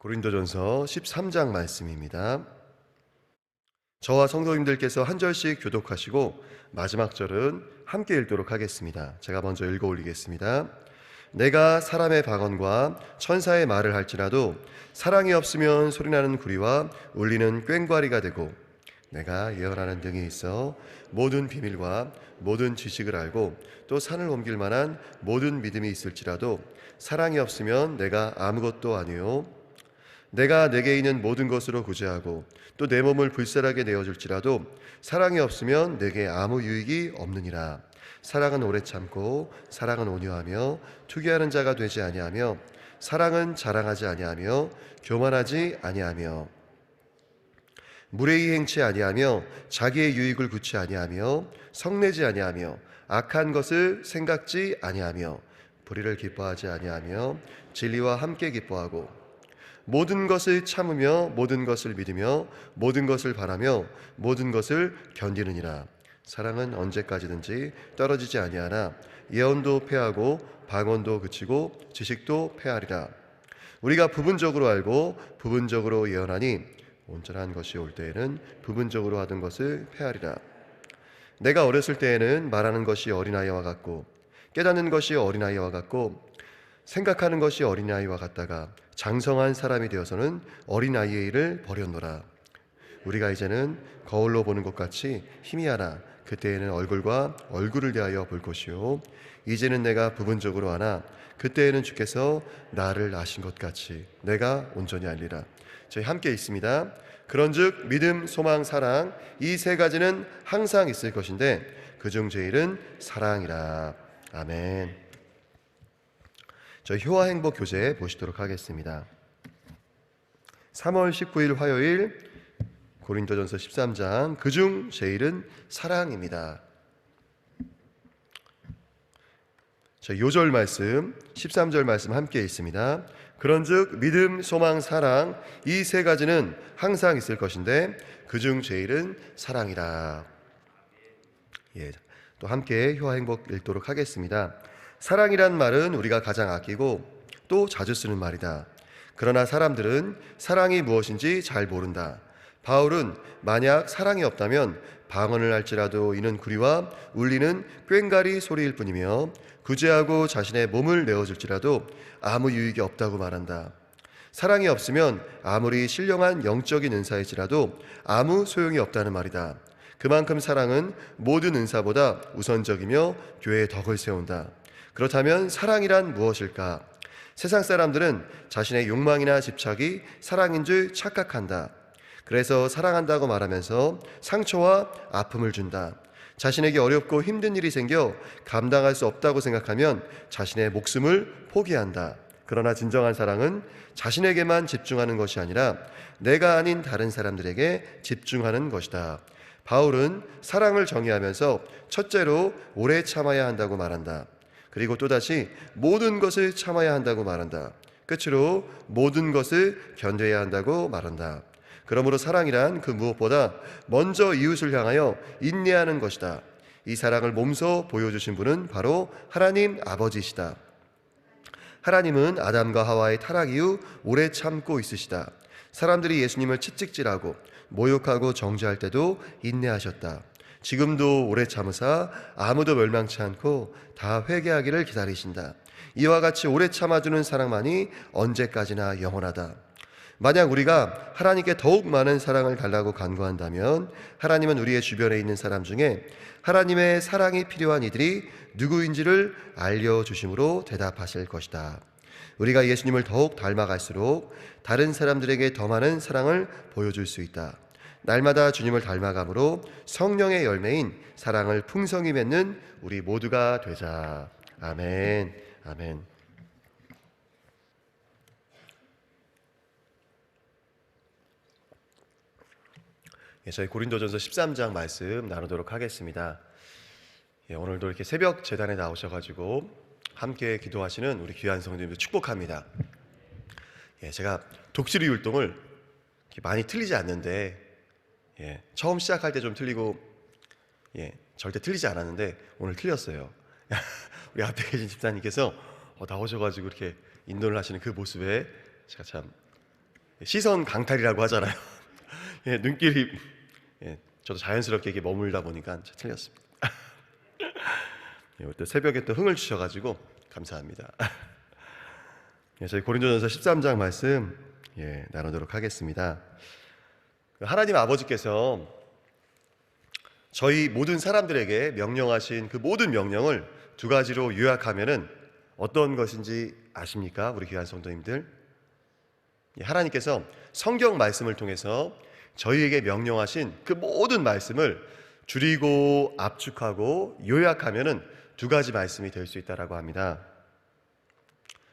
고린도전서 13장 말씀입니다. 저와 성도님들께서 한 절씩 교독하시고 마지막 절은 함께 읽도록 하겠습니다. 제가 먼저 읽어 올리겠습니다. 내가 사람의 방언과 천사의 말을 할지라도 사랑이 없으면 소리나는 구리와 울리는 꽹과리가 되고, 내가 예언하는 등이 있어 모든 비밀과 모든 지식을 알고 또 산을 옮길 만한 모든 믿음이 있을지라도 사랑이 없으면 내가 아무것도 아니요, 내가 내게 있는 모든 것으로 구제하고 또 내 몸을 불살하게 내어줄지라도 사랑이 없으면 내게 아무 유익이 없느니라. 사랑은 오래 참고 사랑은 온유하며 투기하는 자가 되지 아니하며 사랑은 자랑하지 아니하며 교만하지 아니하며 무례히 행치 아니하며 자기의 유익을 구치 아니하며 성내지 아니하며 악한 것을 생각지 아니하며 불의를 기뻐하지 아니하며 진리와 함께 기뻐하고 모든 것을 참으며 모든 것을 믿으며 모든 것을 바라며 모든 것을 견디느니라. 사랑은 언제까지든지 떨어지지 아니하나 예언도 패하고 방언도 그치고 지식도 패하리라. 우리가 부분적으로 알고 부분적으로 예언하니 온전한 것이 올 때에는 부분적으로 하던 것을 패하리라. 내가 어렸을 때에는 말하는 것이 어린아이와 같고 깨닫는 것이 어린아이와 같고 생각하는 것이 어린아이와 같다가 장성한 사람이 되어서는 어린아이의 일을 버렸노라. 우리가 이제는 거울로 보는 것 같이 희미하나 그때에는 얼굴과 얼굴을 대하여 볼 것이요, 이제는 내가 부분적으로 하나 그때에는 주께서 나를 아신 것 같이 내가 온전히 알리라. 저희 함께 있습니다. 그런즉 믿음, 소망, 사랑, 이 세 가지는 항상 있을 것인데 그중 제일은 사랑이라. 아멘. 저희 효와 행복 교재 보시도록 하겠습니다. 3월 19일 화요일 고린도전서 13장, 그중 제일은 사랑입니다. 저희 요절 말씀 13절 말씀 함께 있습니다. 그런즉 믿음, 소망, 사랑, 이 세 가지는 항상 있을 것인데 그중 제일은 사랑이라. 또 함께 효와 행복 읽도록 하겠습니다. 사랑이란 말은 우리가 가장 아끼고 또 자주 쓰는 말이다. 그러나 사람들은 사랑이 무엇인지 잘 모른다. 바울은 만약 사랑이 없다면 방언을 할지라도 이는 구리와 울리는 꽹과리 소리일 뿐이며 구제하고 자신의 몸을 내어줄지라도 아무 유익이 없다고 말한다. 사랑이 없으면 아무리 신령한 영적인 은사일지라도 아무 소용이 없다는 말이다. 그만큼 사랑은 모든 은사보다 우선적이며 교회의 덕을 세운다. 그렇다면 사랑이란 무엇일까? 세상 사람들은 자신의 욕망이나 집착이 사랑인 줄 착각한다. 그래서 사랑한다고 말하면서 상처와 아픔을 준다. 자신에게 어렵고 힘든 일이 생겨 감당할 수 없다고 생각하면 자신의 목숨을 포기한다. 그러나 진정한 사랑은 자신에게만 집중하는 것이 아니라 내가 아닌 다른 사람들에게 집중하는 것이다. 바울은 사랑을 정의하면서 첫째로 오래 참아야 한다고 말한다. 그리고 또다시 모든 것을 참아야 한다고 말한다. 끝으로 모든 것을 견뎌야 한다고 말한다. 그러므로 사랑이란 그 무엇보다 먼저 이웃을 향하여 인내하는 것이다. 이 사랑을 몸소 보여주신 분은 바로 하나님 아버지시다. 하나님은 아담과 하와의 타락 이후 오래 참고 있으시다. 사람들이 예수님을 채찍질하고 모욕하고 정죄할 때도 인내하셨다. 지금도 오래 참으사 아무도 멸망치 않고 다 회개하기를 기다리신다. 이와 같이 오래 참아주는 사랑만이 언제까지나 영원하다. 만약 우리가 하나님께 더욱 많은 사랑을 달라고 간구한다면 하나님은 우리의 주변에 있는 사람 중에 하나님의 사랑이 필요한 이들이 누구인지를 알려주심으로 대답하실 것이다. 우리가 예수님을 더욱 닮아갈수록 다른 사람들에게 더 많은 사랑을 보여줄 수 있다. 날마다 주님을 닮아감으로 성령의 열매인 사랑을 풍성히 맺는 우리 모두가 되자. 아멘. 아멘. 저희 고린도전서 13장 말씀 나누도록 하겠습니다. 오늘도 이렇게 새벽 제단에 나오셔가지고 함께 기도하시는 우리 귀한 성도님들 축복합니다. 제가 독수리 율동을 많이 틀리지 않는데 처음 시작할 때 좀 틀리고 절대 틀리지 않았는데 오늘 틀렸어요. 우리 앞에 계신 집사님께서 나오셔가지고 이렇게 인도를 하시는 그 모습에 제가 참 시선 강탈이라고 하잖아요. 예, 눈길이 저도 자연스럽게 이게 머물다 보니까 틀렸습니다. 또 새벽에 또 흥을 주셔가지고 감사합니다. 저희 고린도전서 13장 말씀 나누도록 하겠습니다. 하나님 아버지께서 저희 모든 사람들에게 명령하신 그 모든 명령을 두 가지로 요약하면은 어떤 것인지 아십니까? 우리 귀한 성도님들, 하나님께서 성경 말씀을 통해서 저희에게 명령하신 그 모든 말씀을 줄이고 압축하고 요약하면은 두 가지 말씀이 될 수 있다라고 합니다.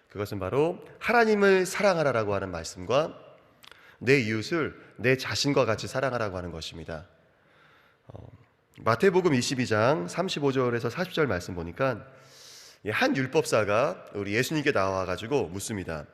그것은 바로 하나님을 사랑하라라고 하는 말씀과 내 이웃을 내 자신과 같이 사랑하라고 하는 것입니다. 마태복음 22장 35절에서 40절 말씀 보니까 한 율법사가 우리 예수님께 나와가지고 묻습니다.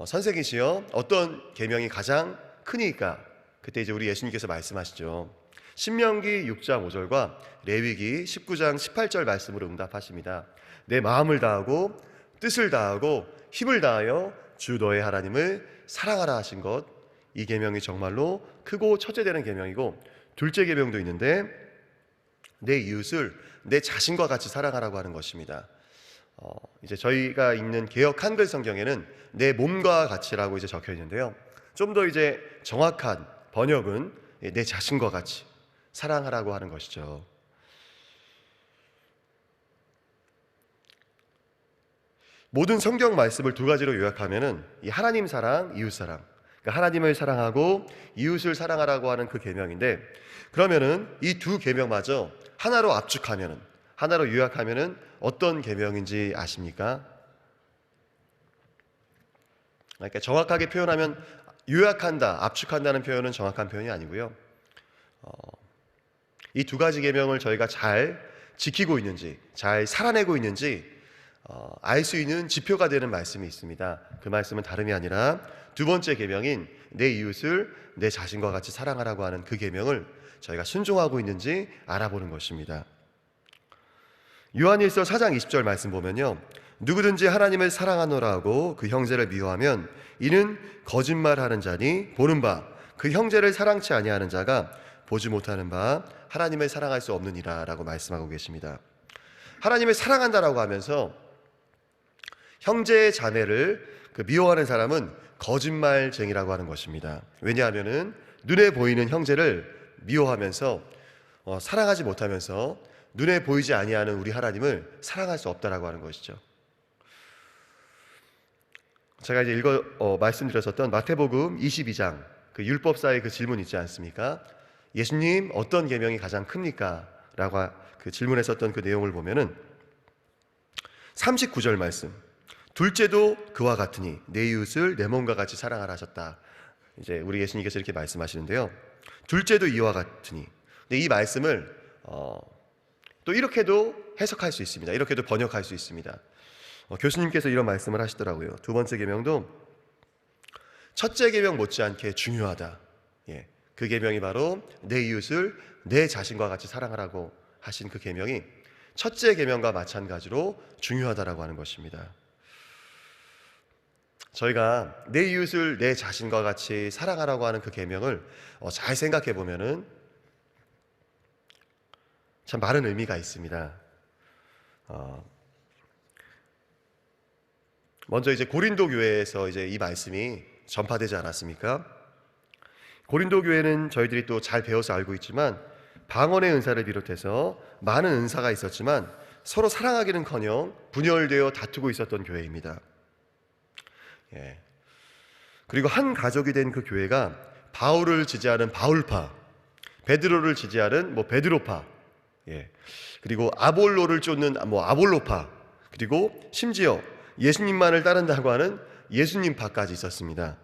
선생이시여, 어떤 계명이 가장 크니까? 그때 이제 우리 예수님께서 말씀하시죠. 신명기 6장 5절과 레위기 19장 18절 말씀으로 응답하십니다. 내 마음을 다하고 뜻을 다하고 힘을 다하여 주 너의 하나님을 사랑하라 하신 것, 이 계명이 정말로 크고 첫째 되는 계명이고, 둘째 계명도 있는데 내 이웃을 내 자신과 같이 사랑하라고 하는 것입니다. 이제 저희가 읽는 개역 한글 성경에는 내 몸과 같이라고 이제 적혀 있는데요. 좀 더 이제 정확한 번역은 내 자신과 같이 사랑하라고 하는 것이죠. 모든 성경 말씀을 두 가지로 요약하면은 이 하나님 사랑, 이웃 사랑, 그러니까 하나님을 사랑하고 이웃을 사랑하라고 하는 그 계명인데, 그러면은 이 두 계명마저 하나로 압축하면은, 하나로 요약하면은 어떤 계명인지 아십니까? 그러니까 정확하게 표현하면 요약한다, 압축한다는 표현은 정확한 표현이 아니고요. 이 두 가지 계명을 저희가 잘 지키고 있는지, 잘 살아내고 있는지 알 수 있는 지표가 되는 말씀이 있습니다. 그 말씀은 다름이 아니라 두 번째 계명인 내 이웃을 내 자신과 같이 사랑하라고 하는 그 계명을 저희가 순종하고 있는지 알아보는 것입니다. 요한일서 4장 20절 말씀 보면요, 누구든지 하나님을 사랑하노라 하고 그 형제를 미워하면 이는 거짓말하는 자니, 보는 바 그 형제를 사랑치 아니하는 자가 보지 못하는 바 하나님을 사랑할 수 없느니라 라고 말씀하고 계십니다. 하나님을 사랑한다라고 하면서 형제 자매를 미워하는 사람은 거짓말쟁이라고 하는 것입니다. 왜냐하면은 눈에 보이는 형제를 미워하면서 사랑하지 못하면서 눈에 보이지 아니하는 우리 하나님을 사랑할 수 없다라고 하는 것이죠. 제가 이제 말씀드렸었던 마태복음 22장 그 율법사의 그 질문 있지 않습니까? 예수님, 어떤 계명이 가장 큽니까? 라고 그 질문했었던 그 내용을 보면은 39절 말씀, 둘째도 그와 같으니 내 이웃을 내 몸과 같이 사랑하라 하셨다. 이제 우리 예수님께서 이렇게 말씀하시는데요. 둘째도 이와 같으니. 근데 이 말씀을 또 이렇게도 해석할 수 있습니다. 이렇게도 번역할 수 있습니다. 교수님께서 이런 말씀을 하시더라고요. 두 번째 계명도 첫째 계명 못지않게 중요하다. 그 계명이 바로 내 이웃을 내 자신과 같이 사랑하라고 하신 그 계명이 첫째 계명과 마찬가지로 중요하다라고 하는 것입니다. 저희가 내 이웃을 내 자신과 같이 사랑하라고 하는 그 계명을 잘 생각해 보면은 참 많은 의미가 있습니다. 먼저 이제 고린도 교회에서 이제 이 말씀이 전파되지 않았습니까? 고린도 교회는 저희들이 또 잘 배워서 알고 있지만 방언의 은사를 비롯해서 많은 은사가 있었지만 서로 사랑하기는커녕 분열되어 다투고 있었던 교회입니다. 그리고 한 가족이 된 그 교회가 바울을 지지하는 바울파, 베드로를 지지하는 베드로파, 그리고 아볼로를 쫓는 아볼로파, 그리고 심지어 예수님만을 따른다고 하는 예수님파까지 있었습니다.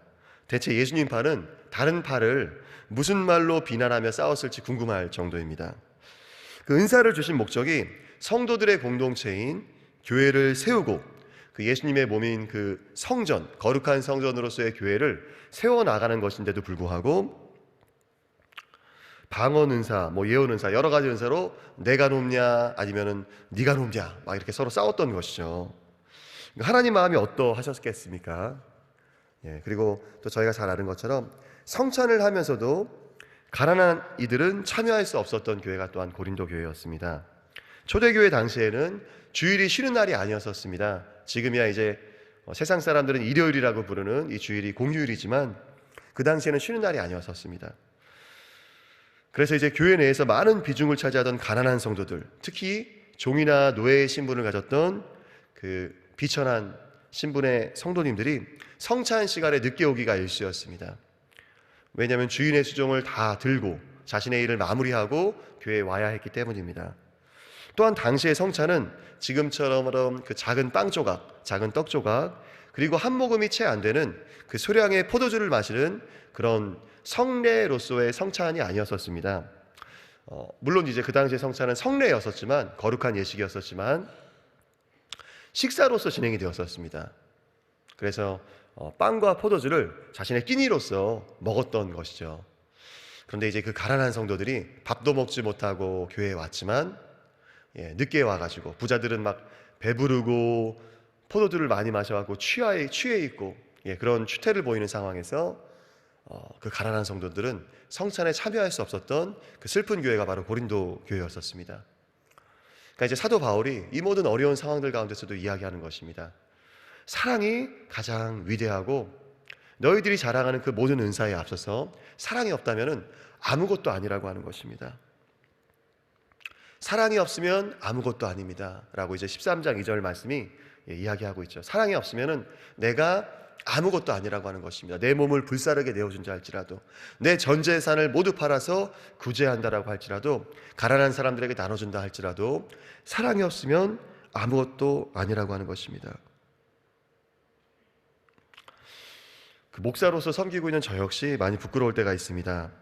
대체 예수님파는 다른 파를 무슨 말로 비난하며 싸웠을지 궁금할 정도입니다. 그 은사를 주신 목적이 성도들의 공동체인 교회를 세우고 그 예수님의 몸인 그 성전, 거룩한 성전으로서의 교회를 세워나가는 것인데도 불구하고 방언 은사, 예언 은사, 여러 가지 은사로 내가 높냐 아니면은 네가 높냐 막 이렇게 서로 싸웠던 것이죠. 하나님 마음이 어떠하셨겠습니까? 그리고 또 저희가 잘 아는 것처럼 성찬을 하면서도 가난한 이들은 참여할 수 없었던 교회가 또한 고린도 교회였습니다. 초대교회 당시에는 주일이 쉬는 날이 아니었었습니다. 지금이야 이제 세상 사람들은 일요일이라고 부르는 이 주일이 공휴일이지만 그 당시에는 쉬는 날이 아니었었습니다. 그래서 이제 교회 내에서 많은 비중을 차지하던 가난한 성도들, 특히 종이나 노예의 신분을 가졌던 그 비천한 신분의 성도님들이 성찬 시간에 늦게 오기가 일쑤였습니다. 왜냐하면 주인의 수종을 다 들고 자신의 일을 마무리하고 교회에 와야 했기 때문입니다. 또한 당시의 성찬은 지금처럼 그 작은 빵 조각, 작은 떡 조각, 그리고 한 모금이 채 안 되는 그 소량의 포도주를 마시는 그런 성례로서의 성찬이 아니었었습니다. 물론 이제 그 당시의 성찬은 성례였었지만, 거룩한 예식이었었지만 식사로서 진행이 되었었습니다. 그래서 빵과 포도주를 자신의 끼니로서 먹었던 것이죠. 그런데 이제 그 가난한 성도들이 밥도 먹지 못하고 교회에 왔지만 늦게 와가지고 부자들은 막 배부르고 포도주를 많이 마셔갖고 취해 있고 그런 추태를 보이는 상황에서 그 가난한 성도들은 성찬에 참여할 수 없었던 그 슬픈 교회가 바로 고린도 교회였었습니다. 그러니까 이제 사도 바울이 이 모든 어려운 상황들 가운데서도 이야기하는 것입니다. 사랑이 가장 위대하고 너희들이 자랑하는 그 모든 은사에 앞서서 사랑이 없다면 아무것도 아니라고 하는 것입니다. 사랑이 없으면 아무것도 아닙니다 라고 이제 13장 2절 말씀이 이야기하고 있죠. 사랑이 없으면 내가 아무것도 아니라고 하는 것입니다. 내 몸을 불사르게 내어준다 할지라도, 내 전 재산을 모두 팔아서 구제한다라고 할지라도, 가난한 사람들에게 나눠준다 할지라도 사랑이 없으면 아무것도 아니라고 하는 것입니다. 그 목사로서 섬기고 있는 저 역시 많이 부끄러울 때가 있습니다.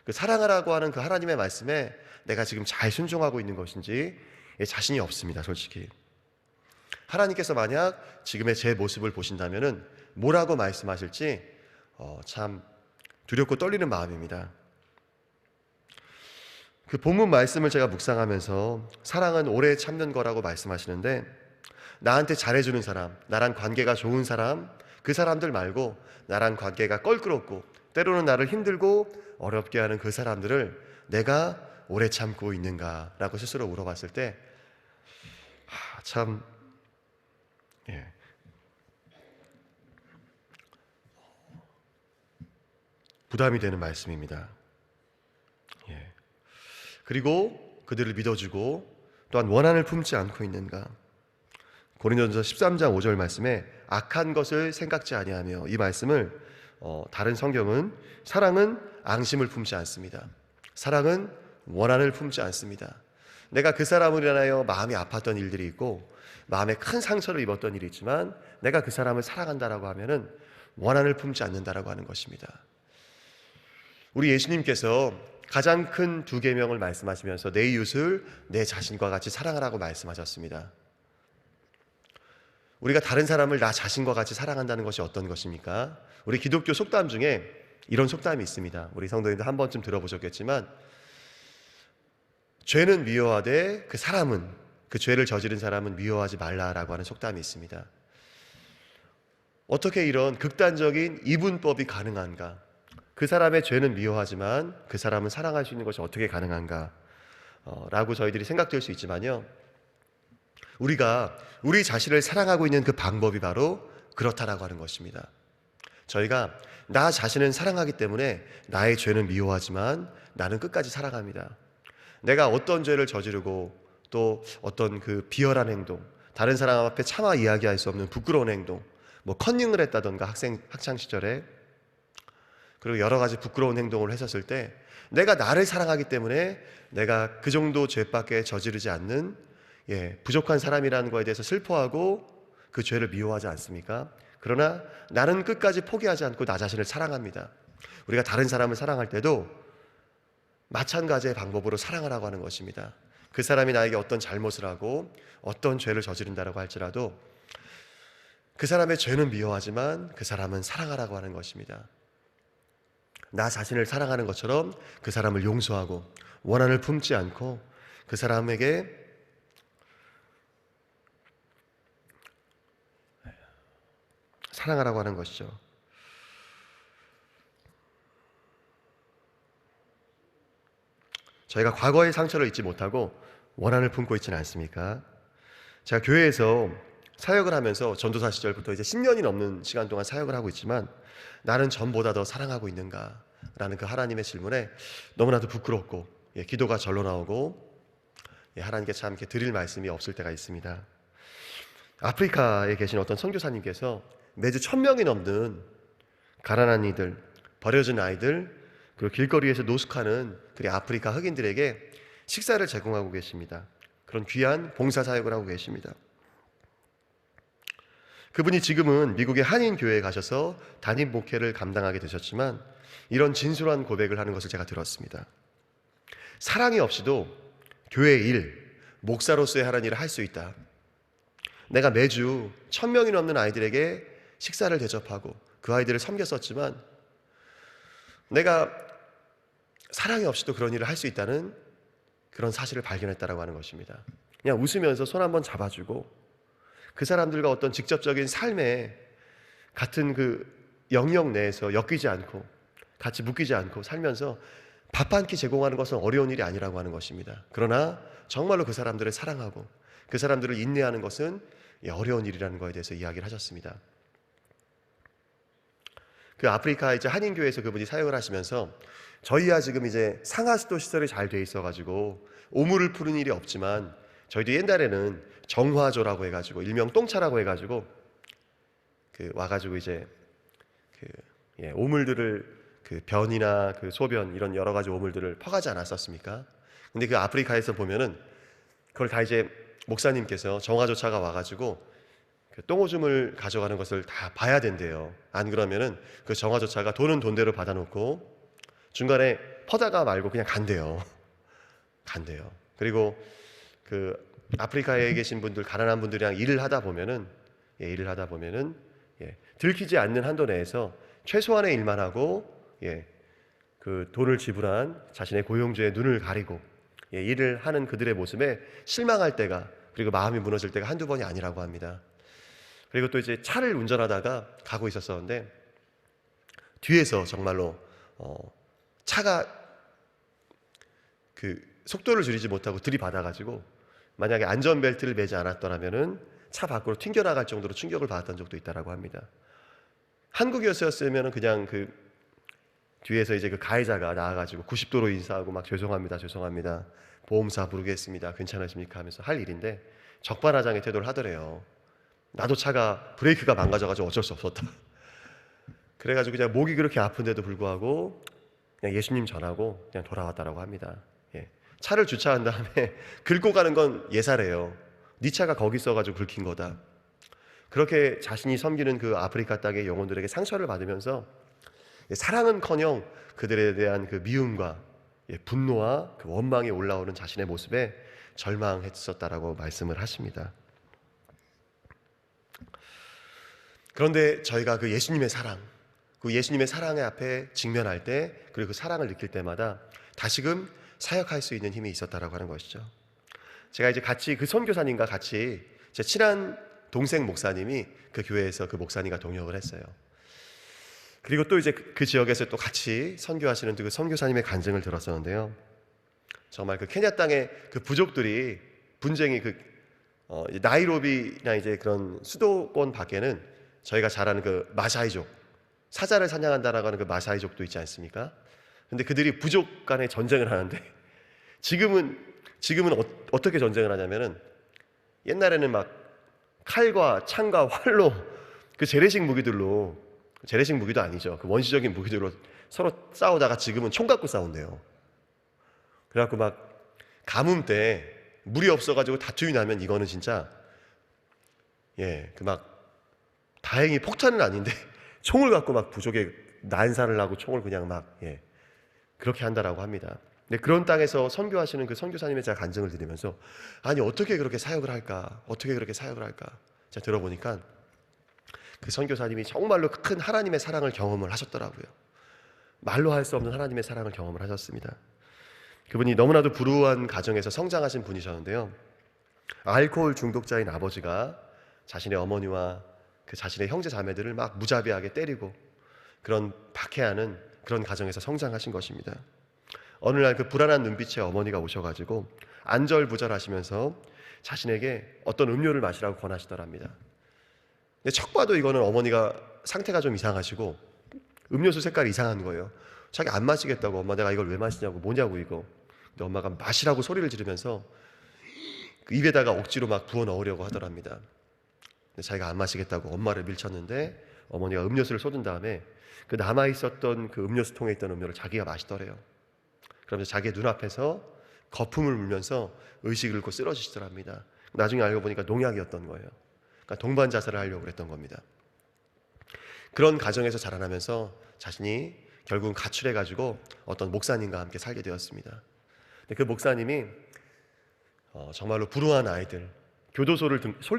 그 사랑하라고 하는 그 하나님의 말씀에 내가 지금 잘 순종하고 있는 것인지 자신이 없습니다. 솔직히 하나님께서 만약 지금의 제 모습을 보신다면은 뭐라고 말씀하실지 참 두렵고 떨리는 마음입니다. 그 본문 말씀을 제가 묵상하면서 사랑은 오래 참는 거라고 말씀하시는데, 나한테 잘해주는 사람, 나랑 관계가 좋은 사람, 그 사람들 말고 나랑 관계가 껄끄럽고 때로는 나를 힘들고 어렵게 하는 그 사람들을 내가 오래 참고 있는가라고 스스로 물어봤을 때 참 부담이 되는 말씀입니다. 그리고 그들을 믿어주고 또한 원한을 품지 않고 있는가. 고린도전서 13장 5절 말씀에 악한 것을 생각지 아니하며, 이 말씀을 다른 성경은 사랑은 앙심을 품지 않습니다. 사랑은 원한을 품지 않습니다. 내가 그 사람을 인하여 마음이 아팠던 일들이 있고 마음에 큰 상처를 입었던 일이 있지만 내가 그 사람을 사랑한다라고 하면은 원한을 품지 않는다라고 하는 것입니다. 우리 예수님께서 가장 큰 두 계명을 말씀하시면서 내 이웃을 내 자신과 같이 사랑하라고 말씀하셨습니다. 우리가 다른 사람을 나 자신과 같이 사랑한다는 것이 어떤 것입니까? 우리 기독교 속담 중에 이런 속담이 있습니다. 우리 성도님들 한 번쯤 들어보셨겠지만, 죄는 미워하되 그 사람은, 그 죄를 저지른 사람은 미워하지 말라라고 하는 속담이 있습니다. 어떻게 이런 극단적인 이분법이 가능한가? 그 사람의 죄는 미워하지만 그 사람은 사랑할 수 있는 것이 어떻게 가능한가? 라고 저희들이 생각될 수 있지만요, 우리가 우리 자신을 사랑하고 있는 그 방법이 바로 그렇다라고 하는 것입니다. 저희가 나 자신을 사랑하기 때문에 나의 죄는 미워하지만 나는 끝까지 사랑합니다. 내가 어떤 죄를 저지르고 또 어떤 그 비열한 행동, 다른 사람 앞에 차마 이야기할 수 없는 부끄러운 행동, 뭐 컨닝을 했다던가 학창 시절에, 그리고 여러 가지 부끄러운 행동을 했었을 때 내가 나를 사랑하기 때문에 내가 그 정도 죄밖에 저지르지 않는 부족한 사람이라는 거에 대해서 슬퍼하고 그 죄를 미워하지 않습니까? 그러나 나는 끝까지 포기하지 않고 나 자신을 사랑합니다. 우리가 다른 사람을 사랑할 때도 마찬가지의 방법으로 사랑하라고 하는 것입니다. 그 사람이 나에게 어떤 잘못을 하고 어떤 죄를 저지른다라고 할지라도 그 사람의 죄는 미워하지만 그 사람은 사랑하라고 하는 것입니다. 나 자신을 사랑하는 것처럼 그 사람을 용서하고 원한을 품지 않고 그 사람에게 사랑하라고 하는 것이죠. 저희가 과거의 상처를 잊지 못하고 원한을 품고 있지는 않습니까? 제가 교회에서 사역을 하면서 전도사 시절부터 이제 10년이 넘는 시간 동안 사역을 하고 있지만 나는 전보다 더 사랑하고 있는가? 라는 그 하나님의 질문에 너무나도 부끄럽고 기도가 절로 나오고 하나님께 참 이렇게 드릴 말씀이 없을 때가 있습니다. 아프리카에 계신 어떤 선교사님께서 매주 1000명이 넘는 가난한 이들, 버려진 아이들, 그리고 길거리에서 노숙하는 그 아프리카 흑인들에게 식사를 제공하고 계십니다. 그런 귀한 봉사사역을 하고 계십니다. 그분이 지금은 미국의 한인교회에 가셔서 담임 목회를 감당하게 되셨지만 이런 진솔한 고백을 하는 것을 제가 들었습니다. 사랑이 없이도 교회 일, 목사로서의 하는 일을 할 수 있다. 내가 매주 1000명이 넘는 아이들에게 식사를 대접하고 그 아이들을 섬겼었지만 내가 사랑이 없이도 그런 일을 할 수 있다는 그런 사실을 발견했다라고 하는 것입니다. 그냥 웃으면서 손 한번 잡아주고 그 사람들과 어떤 직접적인 삶에 같은 그 영역 내에서 엮이지 않고 같이 묶이지 않고 살면서 밥 한 끼 제공하는 것은 어려운 일이 아니라고 하는 것입니다. 그러나 정말로 그 사람들을 사랑하고 그 사람들을 인내하는 것은 어려운 일이라는 것에 대해서 이야기를 하셨습니다. 그 아프리카 이제 한인교회에서 그분이 사역을 하시면서 저희야 지금 이제 상하수도 시설이 잘 돼 있어가지고 오물을 푸는 일이 없지만 저희도 옛날에는 정화조라고 해가지고 일명 똥차라고 해가지고 그 와가지고 이제 그 오물들을 그 변이나 그 소변 이런 여러 가지 오물들을 퍼가지 않았었습니까? 근데 그 아프리카에서 보면은 그걸 다 이제 목사님께서 정화조차가 와가지고 그 똥오줌을 가져가는 것을 다 봐야 된대요. 안 그러면은 그 정화조차가 돈은 돈대로 받아놓고 중간에 퍼다가 말고 그냥 간대요. 그리고 그 아프리카에 계신 분들, 가난한 분들이랑 일을 하다 보면은 들키지 않는 한도 내에서 최소한의 일만 하고 그 돈을 지불한 자신의 고용주의 눈을 가리고 일을 하는 그들의 모습에 실망할 때가, 그리고 마음이 무너질 때가 한두 번이 아니라고 합니다. 그리고 또 이제 차를 운전하다가 가고 있었었는데 뒤에서 정말로 차가 그 속도를 줄이지 못하고 들이받아가지고 만약에 안전벨트를 매지 않았더라면은 차 밖으로 튕겨나갈 정도로 충격을 받았던 적도 있다라고 합니다. 한국이었으면 그냥 그 뒤에서 이제 그 가해자가 나와가지고 90도로 인사하고 막 죄송합니다 보험사 부르겠습니다 괜찮으십니까 하면서 할 일인데 적반하장의 태도를 하더래요. 나도 차가 브레이크가 망가져가지고 어쩔 수 없었다. 그래가지고 그냥 목이 그렇게 아픈데도 불구하고 그냥 예수님 전하고 그냥 돌아왔다라고 합니다. 차를 주차한 다음에 긁고 가는 건 예사래요. 네 차가 거기 있어가지고 긁힌 거다. 그렇게 자신이 섬기는 그 아프리카 땅의 영혼들에게 상처를 받으면서 사랑은커녕 그들에 대한 그 미움과 분노와 그 원망이 올라오는 자신의 모습에 절망했었다라고 말씀을 하십니다. 그런데 저희가 그 예수님의 사랑, 그 예수님의 사랑의 앞에 직면할 때, 그리고 그 사랑을 느낄 때마다 다시금 사역할 수 있는 힘이 있었다라고 하는 것이죠. 제가 이제 같이 그 선교사님과 같이 제 친한 동생 목사님이 그 교회에서 그 목사님과 동역을 했어요. 그리고 또 이제 그 지역에서 또 같이 선교하시는 그 선교사님의 간증을 들었었는데요. 정말 그 케냐 땅의 그 부족들이 분쟁이 나이로비나 이제 그런 수도권 밖에는 저희가 잘 아는 그 마사이족, 사자를 사냥한다라고 하는 그 마사이족도 있지 않습니까? 근데 그들이 부족 간에 전쟁을 하는데 지금은 어떻게 전쟁을 하냐면은 옛날에는 막 칼과 창과 활로 그 재래식 무기들로, 재래식 무기도 아니죠. 그 원시적인 무기들로 서로 싸우다가 지금은 총 갖고 싸운대요. 그래갖고 막 가뭄 때 물이 없어가지고 다툼이 나면 이거는 진짜 그 막 다행히 폭탄은 아닌데 총을 갖고 막 부족에 난사를 하고 총을 그냥 막 그렇게 한다라고 합니다. 근데 그런 땅에서 선교하시는 그 선교사님의 제가 간증을 들으면서 아니 어떻게 그렇게 사역을 할까? 제가 들어보니까 그 선교사님이 정말로 큰 하나님의 사랑을 경험을 하셨더라고요. 말로 할 수 없는 하나님의 사랑을 경험을 하셨습니다. 그분이 너무나도 불우한 가정에서 성장하신 분이셨는데요. 알코올 중독자인 아버지가 자신의 어머니와 그 자신의 형제 자매들을 막 무자비하게 때리고 그런 박해하는 그런 가정에서 성장하신 것입니다. 어느 날 그 불안한 눈빛에 어머니가 오셔가지고 안절부절하시면서 자신에게 어떤 음료를 마시라고 권하시더랍니다. 근데 척 봐도 이거는 어머니가 상태가 좀 이상하시고 음료수 색깔이 이상한 거예요. 자기 안 마시겠다고. 엄마 내가 이걸 왜 마시냐고, 뭐냐고 이거. 근데 엄마가 마시라고 소리를 지르면서 그 입에다가 억지로 막 부어 넣으려고 하더랍니다. 근데 자기가 안 마시겠다고 엄마를 밀쳤는데 어머니가 음료수를 쏟은 다음에 그 남아있었던 그 음료수 통에 있던 음료를 자기가 마시더래요. 그러면서 자기의 눈앞에서 거품을 물면서 의식을 잃고 쓰러지시더랍니다. 나중에 알고 보니까 농약이었던 거예요. 그러니까 동반 자살을 하려고 그랬던 겁니다. 그런 가정에서 자라나면서 자신이 결국은 가출해가지고 어떤 목사님과 함께 살게 되었습니다. 근데 그 목사님이 정말로 불우한 아이들,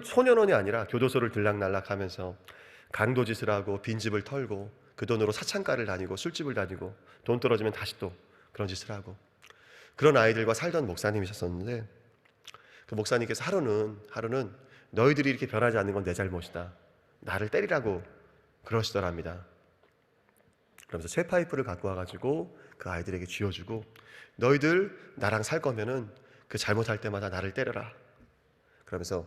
소년원이 아니라 교도소를 들락날락하면서 강도짓을 하고 빈집을 털고 그 돈으로 사창가를 다니고 술집을 다니고 돈 떨어지면 다시 또 그런 짓을 하고 그런 아이들과 살던 목사님이셨었는데 그 목사님께서 하루는 너희들이 이렇게 변하지 않는 건 내 잘못이다. 나를 때리라고 그러시더랍니다. 그러면서 쇠파이프를 갖고 와가지고 그 아이들에게 쥐어주고 너희들 나랑 살 거면은 그 잘못할 때마다 나를 때려라. 그러면서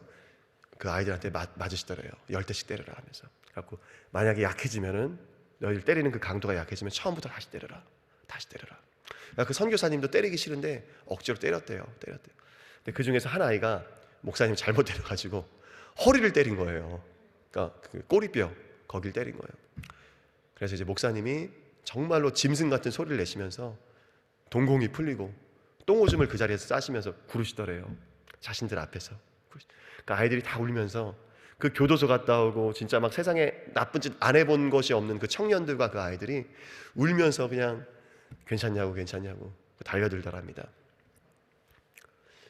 그 아이들한테 맞으시더래요. 10대씩 때려라 하면서. 그래갖고 만약에 약해지면은 너희들 때리는 그 강도가 약해지면 처음부터 다시 때려라. 그러니까 그 선교사님도 때리기 싫은데 억지로 때렸대요. 근데 그 중에서 한 아이가 목사님 잘못 때려가지고 허리를 때린 거예요. 그러니까 그 꼬리뼈 거길 때린 거예요. 그래서 이제 목사님이 정말로 짐승 같은 소리를 내시면서 동공이 풀리고 똥오줌을 그 자리에서 싸시면서 구르시더래요. 자신들 앞에서. 그러니까 아이들이 다 울면서 그 교도소 갔다 오고 진짜 막 세상에 나쁜 짓 안 해본 것이 없는 그 청년들과 그 아이들이 울면서 그냥 괜찮냐고 달려들더랍니다.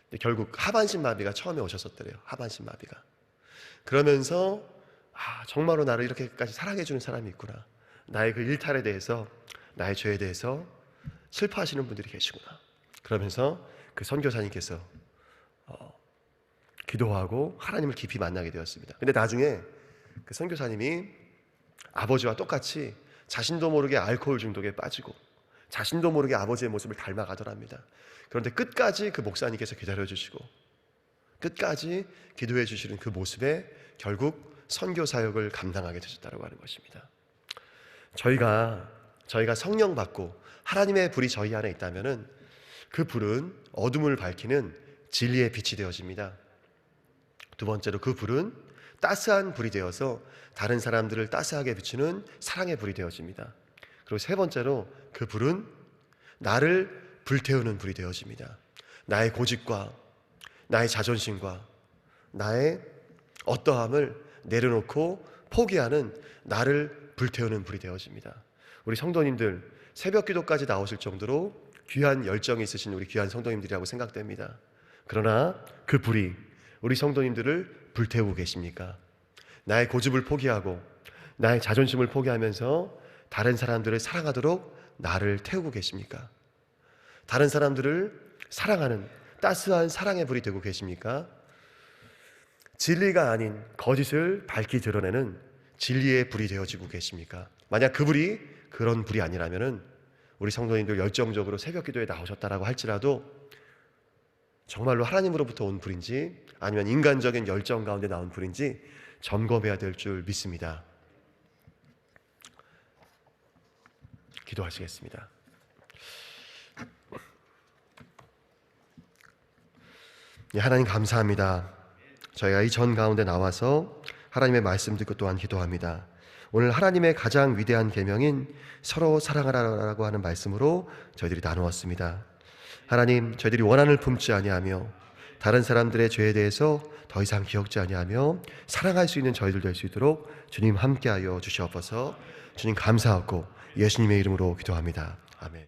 근데 결국 하반신 마비가 처음에 오셨었더래요. 하반신 마비가. 그러면서 정말로 나를 이렇게까지 사랑해 주는 사람이 있구나. 나의 그 일탈에 대해서, 나의 죄에 대해서 슬퍼하시는 분들이 계시구나. 그러면서 그 선교사님께서 기도하고 하나님을 깊이 만나게 되었습니다. 근데 나중에 그 선교사님이 아버지와 똑같이 자신도 모르게 알코올 중독에 빠지고 자신도 모르게 아버지의 모습을 닮아가더랍니다. 그런데 끝까지 그 목사님께서 기다려주시고 끝까지 기도해 주시는 그 모습에 결국 선교 사역을 감당하게 되셨다고 하는 것입니다. 저희가 성령 받고 하나님의 불이 저희 안에 있다면은 그 불은 어둠을 밝히는 진리의 빛이 되어집니다. 두 번째로 그 불은 따스한 불이 되어서 다른 사람들을 따스하게 비추는 사랑의 불이 되어집니다. 그리고 세 번째로 그 불은 나를 불태우는 불이 되어집니다. 나의 고집과 나의 자존심과 나의 어떠함을 내려놓고 포기하는 나를 불태우는 불이 되어집니다. 우리 성도님들 새벽 기도까지 나오실 정도로 귀한 열정이 있으신 우리 귀한 성도님들이라고 생각됩니다. 그러나 그 불이 우리 성도님들을 불태우고 계십니까? 나의 고집을 포기하고 나의 자존심을 포기하면서 다른 사람들을 사랑하도록 나를 태우고 계십니까? 다른 사람들을 사랑하는 따스한 사랑의 불이 되고 계십니까? 진리가 아닌 거짓을 밝히 드러내는 진리의 불이 되어지고 계십니까? 만약 그 불이 그런 불이 아니라면은 우리 성도님들 열정적으로 새벽 기도에 나오셨다라고 할지라도 정말로 하나님으로부터 온 불인지 아니면 인간적인 열정 가운데 나온 불인지 점검해야 될 줄 믿습니다. 기도하시겠습니다. 하나님 감사합니다. 저희가 이 전 가운데 나와서 하나님의 말씀 듣고 또한 기도합니다. 오늘 하나님의 가장 위대한 계명인 서로 사랑하라고 하는 말씀으로 저희들이 나누었습니다. 하나님, 저희들이 원한을 품지 아니하며 다른 사람들의 죄에 대해서 더 이상 기억지 아니하며 사랑할 수 있는 저희들 될 수 있도록 주님 함께하여 주시옵소서. 주님 감사하고 예수님의 이름으로 기도합니다. 아멘.